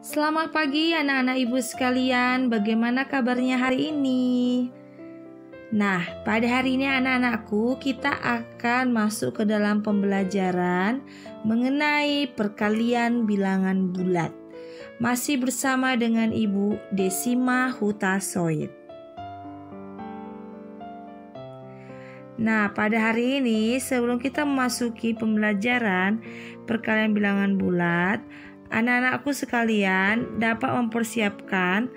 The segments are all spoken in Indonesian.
Selamat pagi anak-anak ibu sekalian, bagaimana kabarnya hari ini? Nah, pada hari ini anak-anakku kita akan masuk ke dalam pembelajaran mengenai perkalian bilangan bulat. Masih bersama dengan Ibu Desima Hutasoid. Nah, pada hari ini sebelum kita memasuki pembelajaran perkalian bilangan bulat, anak-anakku sekalian dapat mempersiapkan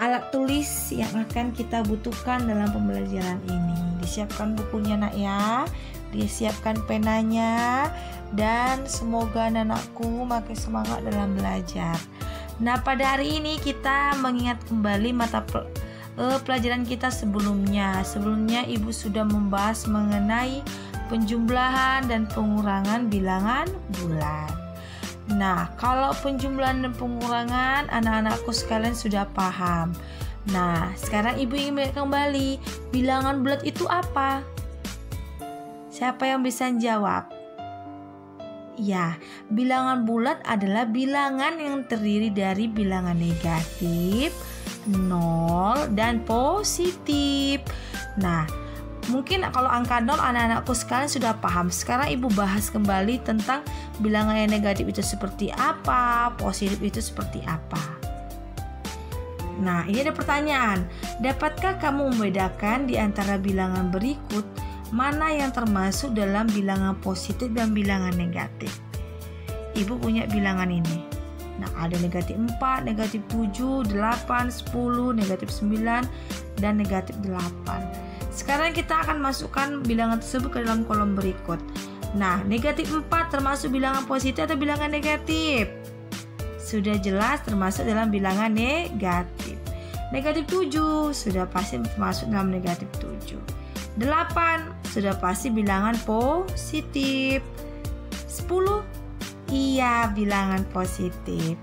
alat tulis yang akan kita butuhkan dalam pembelajaran ini. Disiapkan bukunya nak ya, disiapkan penanya, dan semoga anak-anakku makin semangat dalam belajar. Nah, pada hari ini kita mengingat kembali mata pelajaran kita sebelumnya. Sebelumnya ibu sudah membahas mengenai penjumlahan dan pengurangan bilangan bulat. Nah, kalau penjumlahan dan pengurangan anak-anakku sekalian sudah paham. Nah, sekarang ibu ingin melihat kembali bilangan bulat itu apa? Siapa yang bisa jawab? Ya, bilangan bulat adalah bilangan yang terdiri dari bilangan negatif, 0, dan positif. Nah, mungkin kalau angka 0 anak-anakku sekalian sudah paham. Sekarang ibu bahas kembali tentang bilangan yang negatif itu seperti apa, positif itu seperti apa. Nah, ini ada pertanyaan. Dapatkah kamu membedakan di antara bilangan berikut mana yang termasuk dalam bilangan positif dan bilangan negatif? Ibu punya bilangan ini. Nah, ada negatif 4, negatif 7, 8, 10, negatif 9, dan negatif 8. Sekarang kita akan masukkan bilangan tersebut ke dalam kolom berikut. Nah, negatif 4 termasuk bilangan positif atau bilangan negatif? Sudah jelas termasuk dalam bilangan negatif. Negatif 7 sudah pasti termasuk dalam negatif 7. 8 sudah pasti bilangan positif. 10 iya bilangan positif.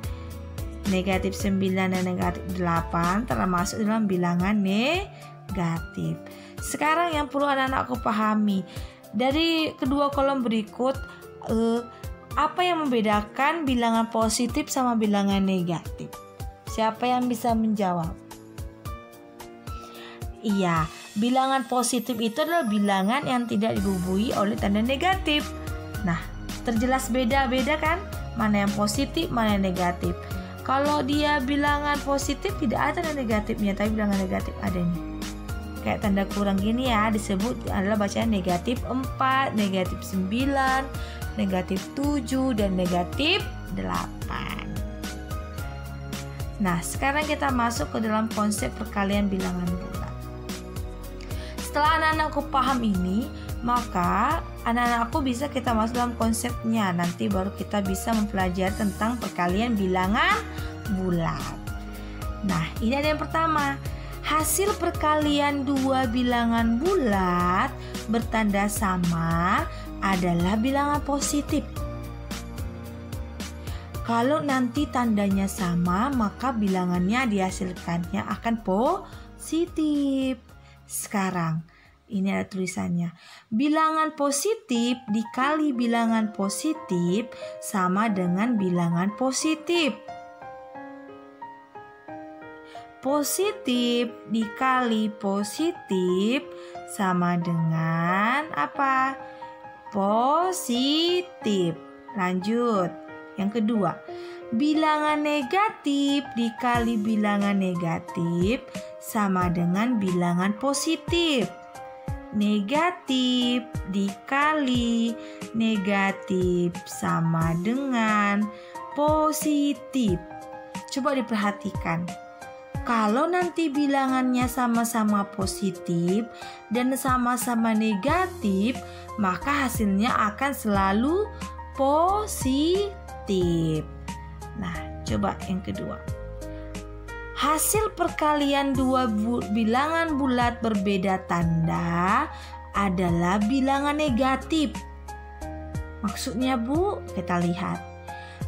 Negatif 9 dan negatif 8 termasuk dalam bilangan negatif. Sekarang yang perlu anak-anakku pahami dari kedua kolom berikut, apa yang membedakan bilangan positif sama bilangan negatif? Siapa yang bisa menjawab? Iya, bilangan positif itu adalah bilangan yang tidak dibubuhi oleh tanda negatif. Nah, terjelas beda-beda kan? Mana yang positif, mana yang negatif. Kalau dia bilangan positif tidak ada tanda negatifnya, tapi bilangan negatif ada nih. Kayak tanda kurang gini ya, disebut adalah bacaan negatif 4, negatif 9, negatif 7, dan negatif 8. Nah, sekarang kita masuk ke dalam konsep perkalian bilangan bulat. Setelah anak-anakku paham ini, maka anak-anakku bisa kita masuk dalam konsepnya. Nanti baru kita bisa mempelajari tentang perkalian bilangan bulat. Nah, ini ada yang pertama. Hasil perkalian dua bilangan bulat bertanda sama adalah bilangan positif. Kalau nanti tandanya sama, maka bilangannya dihasilkannya akan positif. Sekarang, ini ada tulisannya. Bilangan positif dikali bilangan positif sama dengan bilangan positif. Positif dikali positif sama dengan apa? Positif. Lanjut. Yang kedua, bilangan negatif dikali bilangan negatif sama dengan bilangan positif. Negatif dikali negatif sama dengan positif. Coba diperhatikan. Kalau nanti bilangannya sama-sama positif dan sama-sama negatif, maka hasilnya akan selalu positif. Nah, coba yang kedua. Hasil perkalian dua bilangan bulat berbeda tanda adalah bilangan negatif. Maksudnya, Bu, kita lihat.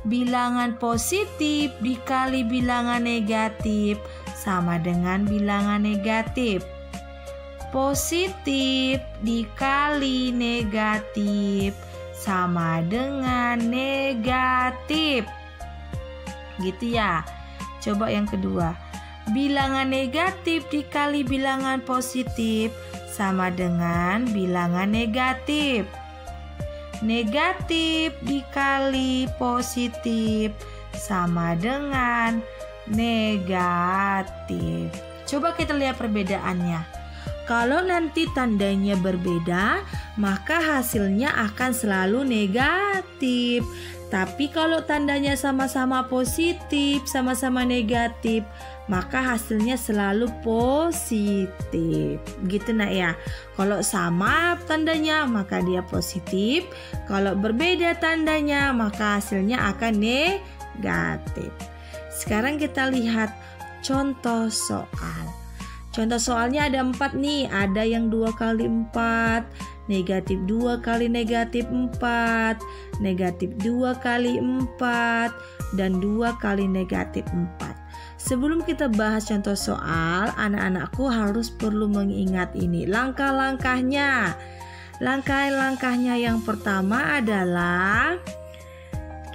Bilangan positif dikali bilangan negatif sama dengan bilangan negatif. Positif dikali negatif sama dengan negatif. Gitu ya. Coba yang kedua. Bilangan negatif dikali bilangan positif sama dengan bilangan negatif. Negatif dikali positif sama dengan negatif. Coba kita lihat perbedaannya. Kalau nanti tandanya berbeda, maka hasilnya akan selalu negatif. Tapi kalau tandanya sama-sama positif, sama-sama negatif, maka hasilnya selalu positif. Gitu nak ya. Kalau sama tandanya, maka dia positif. Kalau berbeda tandanya, maka hasilnya akan negatif. Sekarang kita lihat contoh soal. Contoh soalnya ada 4 nih. Ada yang 2 kali 4, negatif 2 kali negatif 4, negatif 2 kali 4, dan 2 kali negatif 4. Sebelum kita bahas contoh soal, anak-anakku harus perlu mengingat ini langkah-langkahnya. Langkah-langkahnya yang pertama adalah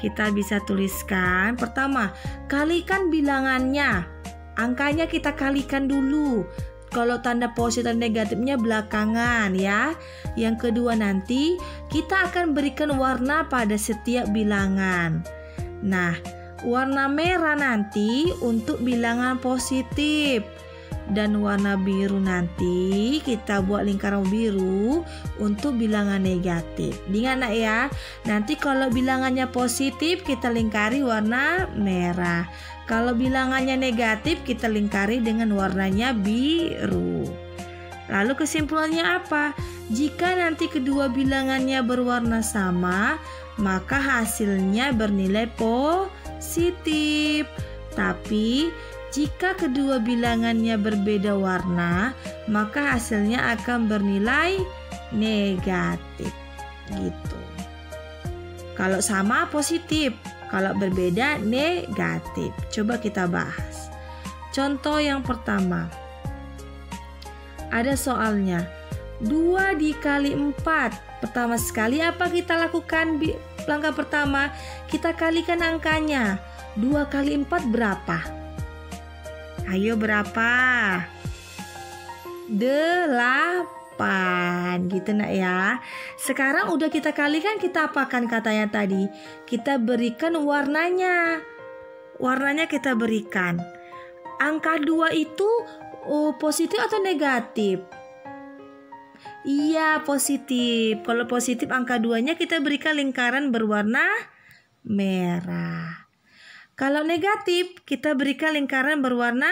kita bisa tuliskan. Pertama, kalikan bilangannya. Angkanya kita kalikan dulu. Kalau tanda positif dan negatifnya belakangan ya. Yang kedua nanti kita akan berikan warna pada setiap bilangan. Nah, warna merah nanti untuk bilangan positif. Dan warna biru nanti kita buat lingkaran biru untuk bilangan negatif. Ingat nak ya. Nanti kalau bilangannya positif kita lingkari warna merah. Kalau bilangannya negatif kita lingkari dengan warnanya biru. Lalu kesimpulannya apa? Jika nanti kedua bilangannya berwarna sama, maka hasilnya bernilai positif. Tapi jika kedua bilangannya berbeda warna, maka hasilnya akan bernilai negatif. Gitu. Kalau sama positif, kalau berbeda negatif. Coba kita bahas. Contoh yang pertama. Ada soalnya 2 dikali 4. Pertama sekali apa kita lakukan? Langkah pertama kita kalikan angkanya. 2 kali 4 berapa? Ayo berapa? 8 gitu nak ya. Sekarang udah kita kalikan, kita apakan katanya tadi? Kita berikan warnanya. Warnanya kita berikan. Angka 2 itu positif atau negatif? Iya, positif. Kalau positif angka 2-nya kita berikan lingkaran berwarna merah. Kalau negatif kita berikan lingkaran berwarna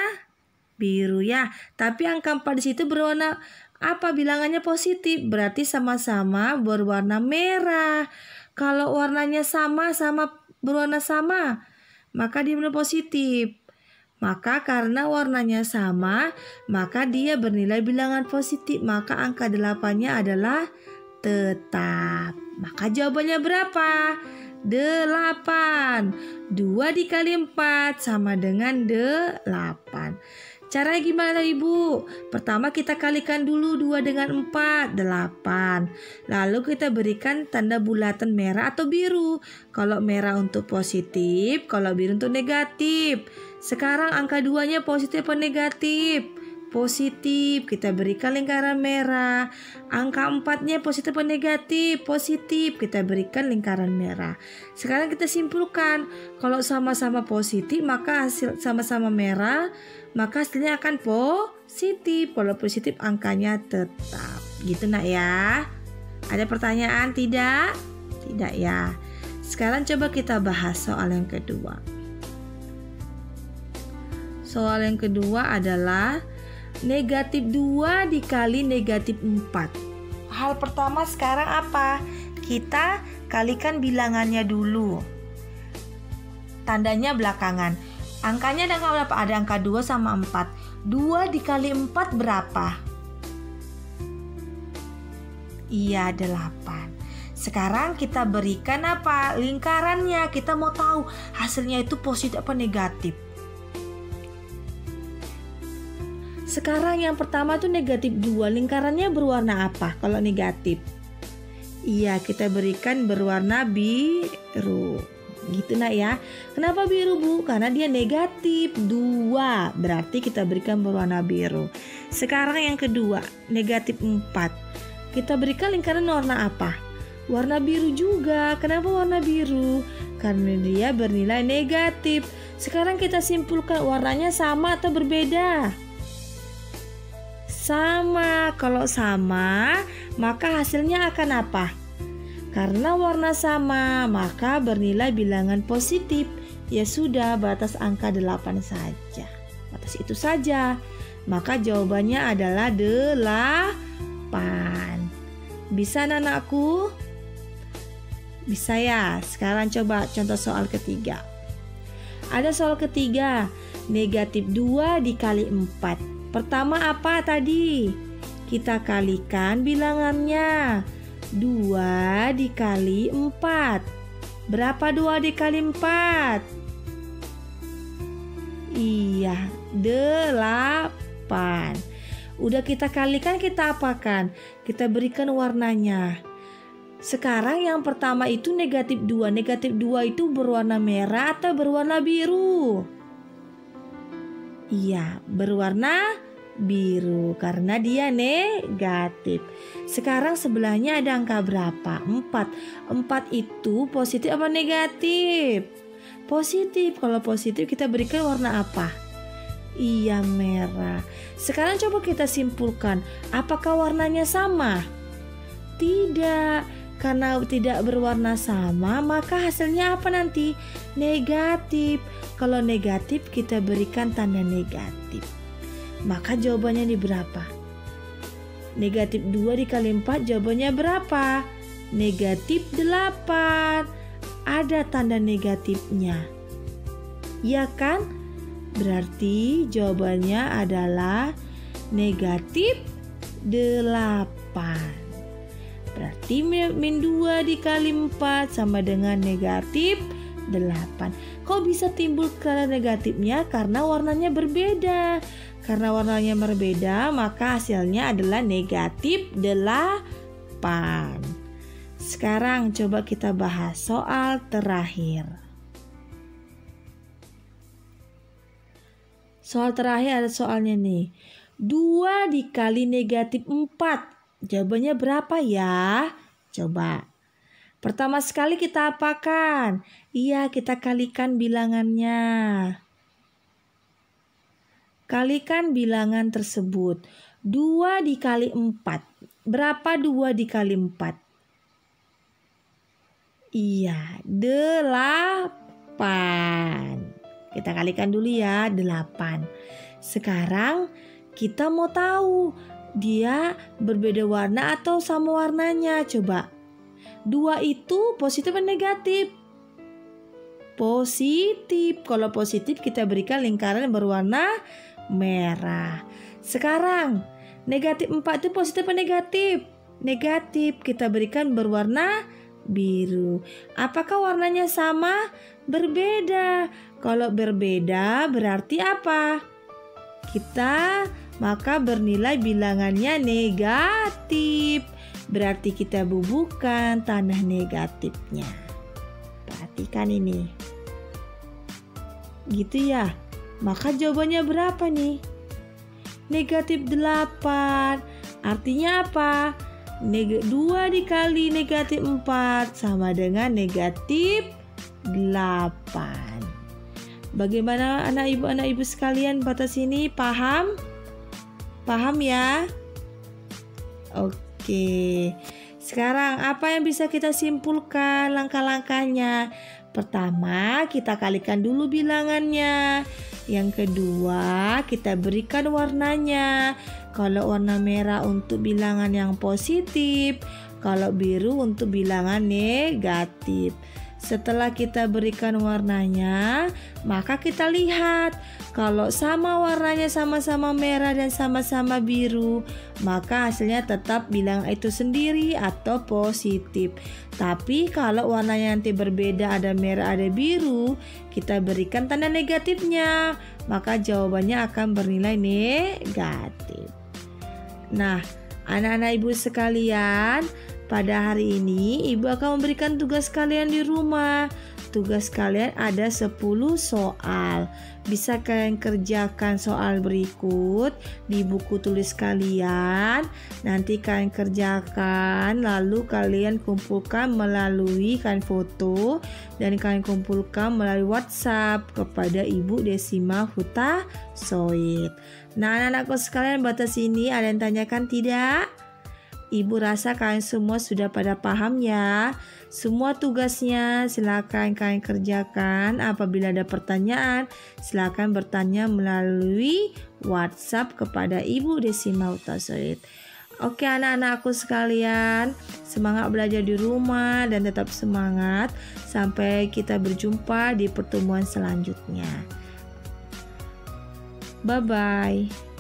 biru ya. Tapi angka 4 di situ berwarna apa? Bilangannya positif, berarti sama-sama berwarna merah. Kalau warnanya sama-sama berwarna sama, maka dia benar positif. Maka karena warnanya sama, maka dia bernilai bilangan positif. Maka angka 8-nya adalah tetap. Maka jawabannya berapa? 8. 2 dikali 4 sama dengan 8. Caranya gimana Ibu? Pertama kita kalikan dulu 2 dengan 4, 8. Lalu kita berikan tanda bulatan merah atau biru. Kalau merah untuk positif, kalau biru untuk negatif. Sekarang angka 2-nya positif atau negatif? Positif, kita berikan lingkaran merah. Angka 4-nya positif atau negatif? Positif, kita berikan lingkaran merah. Sekarang kita simpulkan, kalau sama-sama positif maka hasil sama-sama merah, maka hasilnya akan positif. Kalau positif angkanya tetap. Gitu nak ya. Ada pertanyaan tidak? Tidak ya. Sekarang coba kita bahas soal yang kedua. Soal yang kedua adalah negatif 2 dikali negatif 4. Hal pertama sekarang apa? Kita kalikan bilangannya dulu. Tandanya belakangan. Angkanya ada angka berapa? Ada angka 2 sama 4. 2 dikali 4 berapa? Iya, 8. Sekarang kita berikan apa? Lingkarannya. Kita mau tahu hasilnya itu positif apa negatif. Sekarang yang pertama itu negatif 2. Lingkarannya berwarna apa kalau negatif? Iya, kita berikan berwarna biru. Gitu nak ya. Kenapa biru Bu? Karena dia negatif 2, berarti kita berikan berwarna biru. Sekarang yang kedua, negatif 4. Kita berikan lingkaran warna apa? Warna biru juga. Kenapa warna biru? Karena dia bernilai negatif. Sekarang kita simpulkan warnanya sama atau berbeda? Sama. Kalau sama, maka hasilnya akan apa? Karena warna sama, maka bernilai bilangan positif. Ya sudah, batas angka 8 saja. Batas itu saja. Maka jawabannya adalah 8. Bisa anak-anakku? Bisa ya. Sekarang coba contoh soal ketiga. Ada soal ketiga, negatif 2 dikali 4. Pertama apa tadi? Kita kalikan bilangannya. 2 dikali 4. Berapa 2 dikali 4? Iya, 8. Udah kita kalikan, kita apakan? Kita berikan warnanya. Sekarang yang pertama itu negatif 2. Negatif 2 itu berwarna merah atau berwarna biru? Iya, berwarna biru karena dia negatif. Sekarang sebelahnya ada angka berapa? 4. 4 itu positif apa negatif? Positif. Kalau positif kita berikan warna apa? Iya, merah. Sekarang coba kita simpulkan, apakah warnanya sama? Tidak. Karena tidak berwarna sama, maka hasilnya apa nanti? Negatif. Kalau negatif kita berikan tanda negatif. Maka jawabannya di berapa? Negatif 2 dikali 4 jawabannya berapa? Negatif 8. Ada tanda negatifnya. Ya kan? Berarti jawabannya adalah negatif 8. Berarti min 2 dikali 4 sama dengan negatif 8. Kok bisa timbul karena negatifnya? Karena warnanya berbeda. Karena warnanya berbeda, maka hasilnya adalah negatif 8. Sekarang coba kita bahas soal terakhir. Soal terakhir ada soalnya nih. 2 dikali negatif 4. Jawabannya berapa ya? Coba. Pertama sekali kita apakan? Iya, kita kalikan bilangannya. Kalikan bilangan tersebut. 2 dikali 4. Berapa 2 dikali 4? Iya, 8. Kita kalikan dulu ya, 8. Sekarang kita mau tahu dia berbeda warna atau sama warnanya. Coba. 2 itu positif atau negatif? Positif. Kalau positif kita berikan lingkaran berwarna merah. Sekarang negatif 4 itu positif atau negatif? Negatif. Kita berikan berwarna biru. Apakah warnanya sama? Berbeda. Kalau berbeda berarti apa? Kita maka bernilai bilangannya negatif. Berarti kita bubuhkan tanda negatifnya. Perhatikan ini. Gitu ya. Maka jawabannya berapa nih? Negatif 8. Artinya apa? 2 dikali negatif 4 sama dengan negatif 8. Bagaimana anak ibu sekalian batas ini? Paham? Paham ya? Oke. Sekarang apa yang bisa kita simpulkan langkah-langkahnya? Pertama, kita kalikan dulu bilangannya. Yang kedua, kita berikan warnanya. Kalau warna merah untuk bilangan yang positif, kalau biru untuk bilangan negatif. Setelah kita berikan warnanya, maka kita lihat kalau sama warnanya sama-sama merah dan sama-sama biru, maka hasilnya tetap bilangan itu sendiri atau positif. Tapi kalau warnanya nanti berbeda, ada merah ada biru, kita berikan tanda negatifnya, maka jawabannya akan bernilai negatif. Nah, anak-anak ibu sekalian, pada hari ini ibu akan memberikan tugas kalian di rumah. tugas kalian ada 10 soal. Bisa kalian kerjakan soal berikut di buku tulis kalian. Nanti kalian kerjakan, lalu kalian kumpulkan melalui foto dan kalian kumpulkan melalui WhatsApp kepada Ibu Desima Hutasoit. Nah, anak-anakku sekalian, batas ini ada yang tanyakan tidak? Ibu rasa kalian semua sudah pada paham ya. Semua tugasnya silakan kalian kerjakan. Apabila ada pertanyaan, silakan bertanya melalui WhatsApp kepada Ibu Desima Hutasoit. Oke anak-anakku sekalian, semangat belajar di rumah dan tetap semangat. Sampai kita berjumpa di pertemuan selanjutnya. Bye-bye.